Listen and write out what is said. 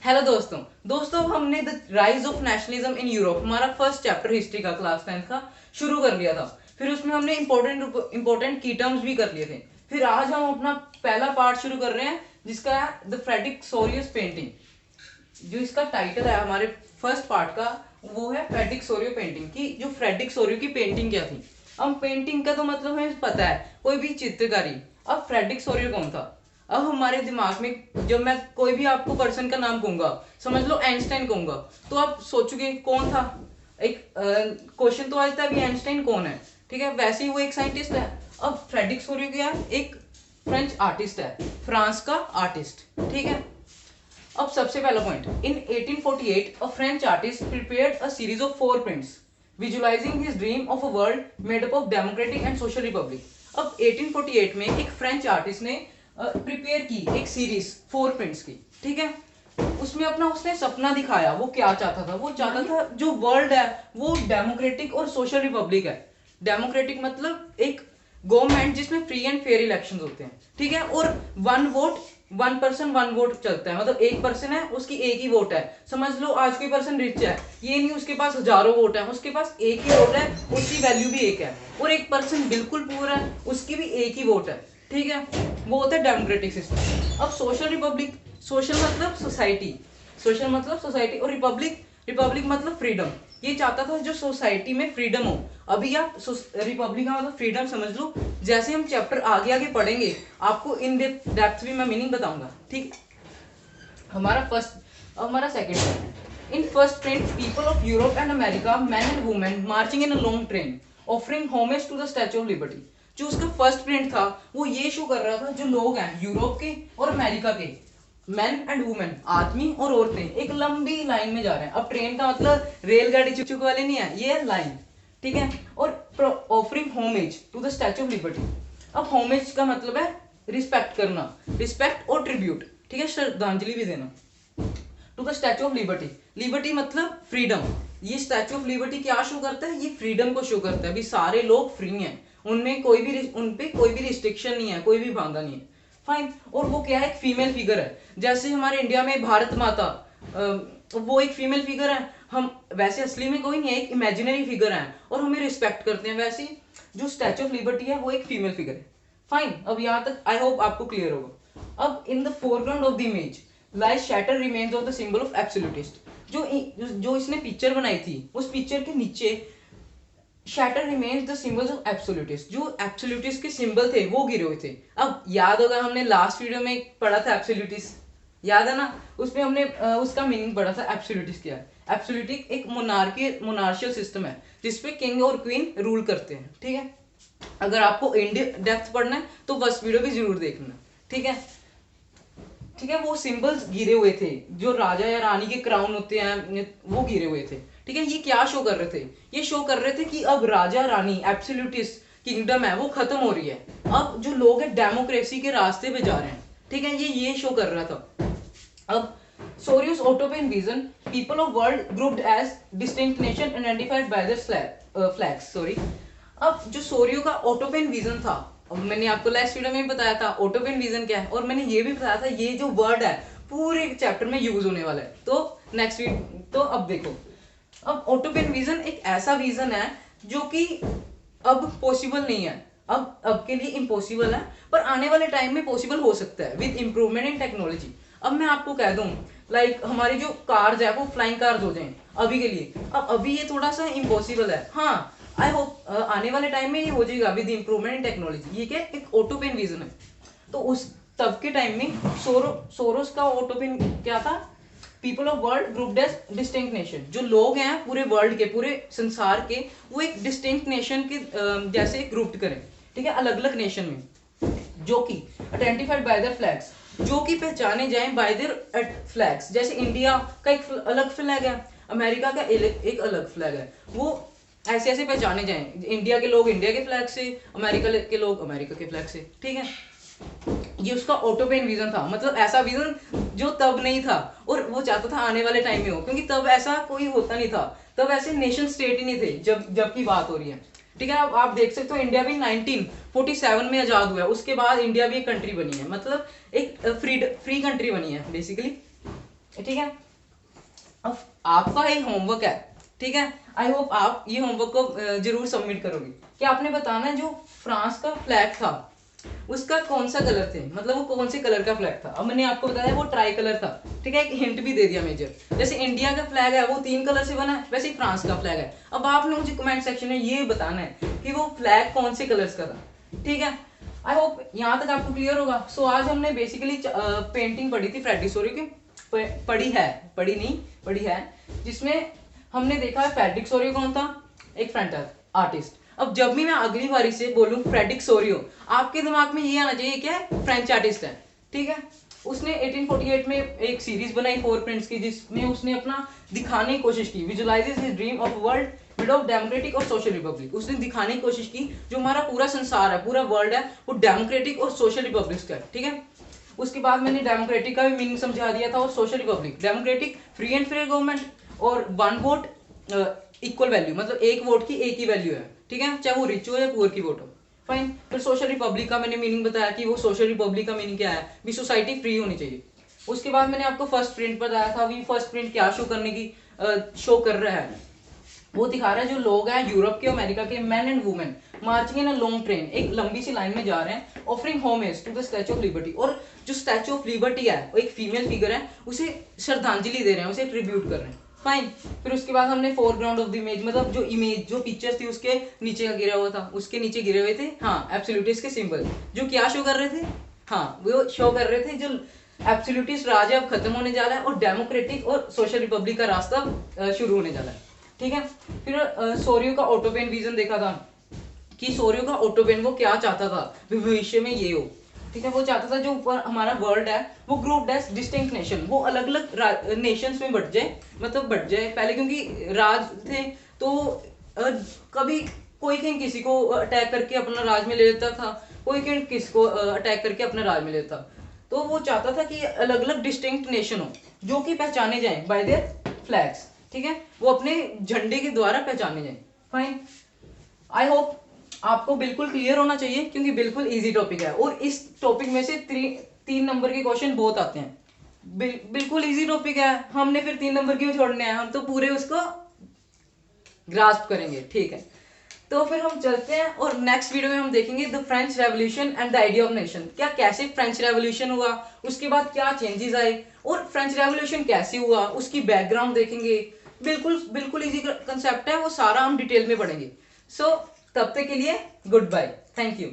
Hello दोस्तों दोस्तों हमने the rise of nationalism in Europe हमारा फर्स्ट चैप्टर हिस्ट्री का क्लास 10th का शुरू कर लिया था। फिर उसमें हमने इंपॉर्टेंट की टर्म्स भी कर लिए थे। फिर आज हम अपना पहला पार्ट शुरू कर रहे हैं जिसका है द फ्रेडरिक सोरियस पेंटिंग। जो इसका टाइटल है हमारे फर्स्ट पार्ट का वो है फ्रेडरिक सोरियो पेंटिंग की। जो फ्रेडरिक सोरियो की पेंटिंग क्या थी। अब पेंटिंग का तो मतलब हमें पता है कोई भी चित्रकारी। अब फ्रेडरिक सोरियो कौन था। अब हमारे दिमाग में जब मैं कोई भी आपको पर्सन का नाम कहूंगा, समझ लो आइंस्टाइन कहूंगा, तो आप सोचोगे कौन था। एक क्वेश्चन तो आता है अभी आइंस्टाइन कौन है। ठीक है, वैसे ही वो एक साइंटिस्ट है। अब फ्रेडरिक सोरियो क्या है, एक फ्रेंच आर्टिस्ट है, फ्रांस का आर्टिस्ट। ठीक है, अब सबसे पहला point, in 1848 a French artist prepared a series of 4 prints visualising his dream of a world made up of democratic and social Republic. अब 1848 में एक फ्रेंच आर्टिस्ट ने प्रिपेयर की एक सीरीज 4 प्रिंट्स की। ठीक है, उसमें अपना उसने सपना दिखाया। वो क्या चाहता था, वो चाहता था जो वर्ल्ड है वो डेमोक्रेटिक और सोशल रिपब्लिक है। डेमोक्रेटिक मतलब एक गवर्नमेंट जिसमें फ्री एंड फेयर इलेक्शंस होते हैं। ठीक है, और one vote, one person one vote चलता है। मतलब एक पर्सन है उसकी एक ही वोट है। समझ लो आज कोई पर्सन रिच है, ये नहीं उसके पास हजारों वोट है, उसके पास एक ही वोट है, उसकी वैल्यू भी एक है। और एक पर्सन बिल्कुल पुअर है, उसकी भी एक ही वोट है। ठीक है, वो होता है डेमोक्रेटिक सिस्टम। अब सोशल रिपब्लिक, सोशल मतलब सोसाइटी, सोशल मतलब सोसाइटी, और रिपब्लिक, रिपब्लिक मतलब फ्रीडम। ये चाहता था जो सोसाइटी में फ्रीडम हो। अभी आप रिपब्लिक का मतलब फ्रीडम समझ लो। जैसे हम चैप्टर आगे आगे पढ़ेंगे आपको इन डेप्थ भी मैं मीनिंग बताऊंगा। ठीक, हमारा second, in first print people of Europe and America man and women marching in a long train offering homage to the Statue of Liberty. जो उसका फर्स्ट प्रिंट था वो ये शो कर रहा था जो लोग हैं यूरोप के और अमेरिका के, मैन एंड वुमेन, आदमी और औरतें, एक लंबी लाइन में जा रहे हैं। अब ट्रेन का मतलब रेलगाड़ी चुक वाले नहीं है, ये है लाइन। ठीक है, और offering homage to the Statue of Liberty. अब होमेज का मतलब है रिस्पेक्ट करना, रिस्पेक्ट और ट्रिब्यूट। ठीक है, श्रद्धांजलि भी देना to the Statue of Liberty. Liberty मतलब फ्रीडम। ये स्टैच्यू ऑफ लिबर्टी क्या शो करता है, ये फ्रीडम को शो करता है। अभी सारे लोग फ्री हैं, उनमें कोई भी, उन पे कोई भी रिस्ट्रिक्शन नहीं है, कोई भी बांधा नहीं है। फाइन, और वो क्या है, एक फीमेल फिगर है। जैसे हमारे इंडिया में भारत माता, वो एक फीमेल फिगर है। हम वैसे असली में कोई नहीं है, एक इमेजिनरी फिगर है और हमें रिस्पेक्ट करते हैं। वैसे जो स्टैच्यू ऑफ लिबर्टी है वो एक फीमेल फिगर है। फाइन, अब यहाँ तक आई होप आपको क्लियर होगा। अब in the foreground of the image lies shatter remains of the symbol of absolutist. जो इसने पिक्चर बनाई थी उस पिक्चर के नीचे shatter remains the symbols of absolutist, जो एब्सोल्यूटिस्ट के सिंबल थे वो गिरे हुए थे। अब याद होगा हमने लास्ट वीडियो में पढ़ा था एब्सोल्यूटिस्ट, याद है ना। उसमें हमने उसका मीनिंग पढ़ा था एब्सोल्यूटिस्ट क्या है। एब्सोल्यूटिक एक मोनार्शियल सिस्टम है जिसपे किंग और क्वीन रूल करते हैं। ठीक है, अगर आपको इंडिया डेप्थ पढ़ना है तो फर्स्ट वीडियो भी जरूर देखना। ठीक है, ठीक है, वो सिंबल्स गिरे हुए थे, जो राजा या रानी के क्राउन होते हैं वो गिरे हुए थे। ठीक है, ये क्या शो कर रहे थे, ये शो कर रहे थे कि अब राजा रानी एब्सोल्यूटिस्ट किंगडम है वो खत्म हो रही है। अब जो लोग हैं डेमोक्रेसी के रास्ते पे जा रहे हैं। ठीक है, ये शो कर रहा था। अब Soros Autopan vision, people of world grouped as distinct nation identified by their flags. Sorry. अब जो सोरियो का ऑटोपेन विजन था, अब मैंने आपको लास्ट वीडियो में भी बताया था ऑटोपेन विजन क्या है, और मैंने ये भी बताया था ये जो वर्ड है पूरे चैप्टर में यूज होने वाला है। तो नेक्स्ट वीक, तो अब देखो, अब ऑटोपेन विजन एक ऐसा विजन है जो कि अब पॉसिबल नहीं है, अब के लिए इम्पॉसिबल है, पर आने वाले टाइम में पॉसिबल हो सकता है विद इंप्रूवमेंट इन टेक्नोलॉजी। अब मैं आपको कह दूं लाइक हमारी जो कार्स है वो फ्लाइंग कार्स हो जाएं अभी के लिए। अब अभी ये थोड़ा सा इम्पॉसिबल है, हाँ आई होप आने वाले टाइम में ये हो जाएगा विद इंप्रूवमेंट इन टेक्नोलॉजी। ये क्या एक ऑटोपेन विजन है। तो उस तब के टाइम में सोरोस का ऑटोपेन क्या था, people of world grouped as distinct nation. जो लोग हैं पूरे वर्ल्ड के, पूरे संसार के, वो एक डिस्टिंक्ट नेशन के जैसे ग्रुप्ड करें। ठीक है, अलग अलग नेशन में, जो कि आइडेंटिफाइड बाय देयर फ्लैग्स, जो कि पहचाने जाएं बाय देयर फ्लैग्स। जैसे इंडिया का एक अलग फ्लैग है, अमेरिका का एक अलग फ्लैग है, वो ऐसे ऐसे पहचाने जाएं। इंडिया के लोग इंडिया के फ्लैग से, अमेरिका के लोग अमेरिका के फ्लैग से। ठीक है, ये उसका ऑटोपेन विजन था, मतलब ऐसा विजन जो तब नहीं था और वो चाहता था आने वाले टाइम में हो, क्योंकि तब ऐसा कोई होता नहीं था, तब ऐसे नेशन स्टेट ही नहीं थे जब की बात हो रही है। ठीक है, अब आप देख सकते हो इंडिया भी 1947 में आजाद हुआ है, उसके बाद इंडिया भी एक कंट्री बनी है, मतलब एक फ्री कंट्री बनी है बेसिकली। ठीक है। अब आपका एक होमवर्क है, ठीक है, आई होप आप ये होमवर्क को जरूर सबमिट करोगे कि आपने बताना है जो फ्रांस का फ्लैग था उसका कौन सा कलर थे, मतलब वो कौन से कलर का फ्लैग था। अब मैंने आपको बताया वो ट्राई कलर था, ठीक है, एक हिंट भी दे दिया मेजर। जैसे इंडिया का फ्लैग है वो 3 कलर से बना है, वैसे ही फ्रांस का फ्लैग है। अब आपने मुझे कमेंट सेक्शन में ये बताना है कि वो फ्लैग कौन से कलर्स का था, ठीक है। आई होप यहाँ तक आपको क्लियर होगा। सो आज हमने बेसिकली पेंटिंग पढ़ी थी फ्रेडरिक सोरियो की, पढ़ी है, जिसमें हमने देखा है फ्रेडरिक सोरियो कौन था, एक फ्रेंच आर्टिस्ट। अब जब भी मैं अगली बारी से बोलूं फ्रेडरिक सोरियो, आपके दिमाग में ये आना चाहिए क्या है, फ्रेंच आर्टिस्ट है, ठीक है। उसने 1848 में एक सीरीज बनाई 4 प्रिंट्स की, जिसमें उसने अपना दिखाने की कोशिश की, visualises his dream of world mid of democratic और सोशल रिपब्लिक। उसने दिखाने की कोशिश की जो हमारा पूरा संसार है, पूरा वर्ल्ड है, वो डेमोक्रेटिक और सोशल रिपब्लिक का है, ठीक है। उसके बाद मैंने डेमोक्रेटिक का भी मीनिंग समझा दिया था, और social Republic, democratic free and fair government, और 1 वोट इक्वल वैल्यू, मतलब 1 वोट की एक ही वैल्यू है, ठीक है, चाहे वो रिच हो या पुअर की वोट हो, फाइन। फिर सोशल रिपब्लिक का मैंने मीनिंग बताया कि वो सोशल रिपब्लिक का मीनिंग क्या है, भी सोसाइटी फ्री होनी चाहिए। उसके बाद मैंने आपको फर्स्ट प्रिंट बताया था, भी फर्स्ट प्रिंट क्या शो करने की शो कर रहा है, वो दिखा रहा है जो लोग हैं यूरोप के, अमेरिका के, man and women marching in a long train, एक लंबी सी लाइन में जा रहे हैं, offering homage to the Statue of Liberty. और जो स्टैचू ऑफ लिबर्टी है वो एक फीमेल फिगर है, उसे श्रद्धांजलि दे रहे हैं, उसे ट्रिब्यूट कर रहे हैं, फाइन। फिर उसके बाद हमने फोरग्राउंड ऑफ द इमेज, मतलब जो इमेज, जो पिक्चर्स थी उसके नीचे का गिरा हुआ था, उसके नीचे गिरे हुए थे, हाँ, एब्सोल्यूटिस्ट के सिंबल, जो क्या शो कर रहे थे, हाँ, वो शो कर रहे थे जो एब्सोल्यूटिस्ट राज अब खत्म होने जा रहा है और डेमोक्रेटिक और सोशल रिपब्लिक का रास्ता शुरू होने जा रहा है, ठीक है। फिर सोरियो का ऑटोपेन विजन देखा था कि सोरियो का ऑटोपेन वो क्या चाहता था भविष्य में ये हो, ठीक है। वो चाहता था जो ऊपर हमारा वर्ल्ड है वो ग्रुप डेस डिस्टिंक्ट नेशन, वो अलग अलग नेशंस में बट जाए, मतलब बट जाए पहले, क्योंकि राज थे तो कभी कोई कहीं किसी को अटैक करके अपना राज में ले लेता था, कोई कहीं किसी को अटैक करके अपना राज में लेता। तो वो चाहता था कि अलग अलग डिस्टिंक्ट नेशन हो जो कि पहचाने जाएं बाय देयर फ्लैग्स, ठीक है, वो अपने झंडे के द्वारा पहचाने जाएं, फाइन। आई होप आपको बिल्कुल क्लियर होना चाहिए, क्योंकि बिल्कुल इजी टॉपिक है, और इस टॉपिक में से 3 नंबर के क्वेश्चन बहुत आते हैं, बिल्कुल इजी टॉपिक है, हमने फिर 3 नंबर क्यों छोड़ने हैं, हम तो पूरे उसको ग्रास्प करेंगे, ठीक है। तो फिर हम चलते हैं और नेक्स्ट वीडियो में हम देखेंगे the French revolution and the idea of nation, क्या कैसे फ्रेंच रेवोल्यूशन हुआ, उसके बाद क्या चेंजेस आए, और फ्रेंच रेवोल्यूशन कैसे हुआ उसकी बैकग्राउंड देखेंगे। बिल्कुल बिल्कुल इजी कंसेप्ट है, वो सारा हम डिटेल में पढ़ेंगे। सो तब तक के लिए गुड बाय, थैंक यू।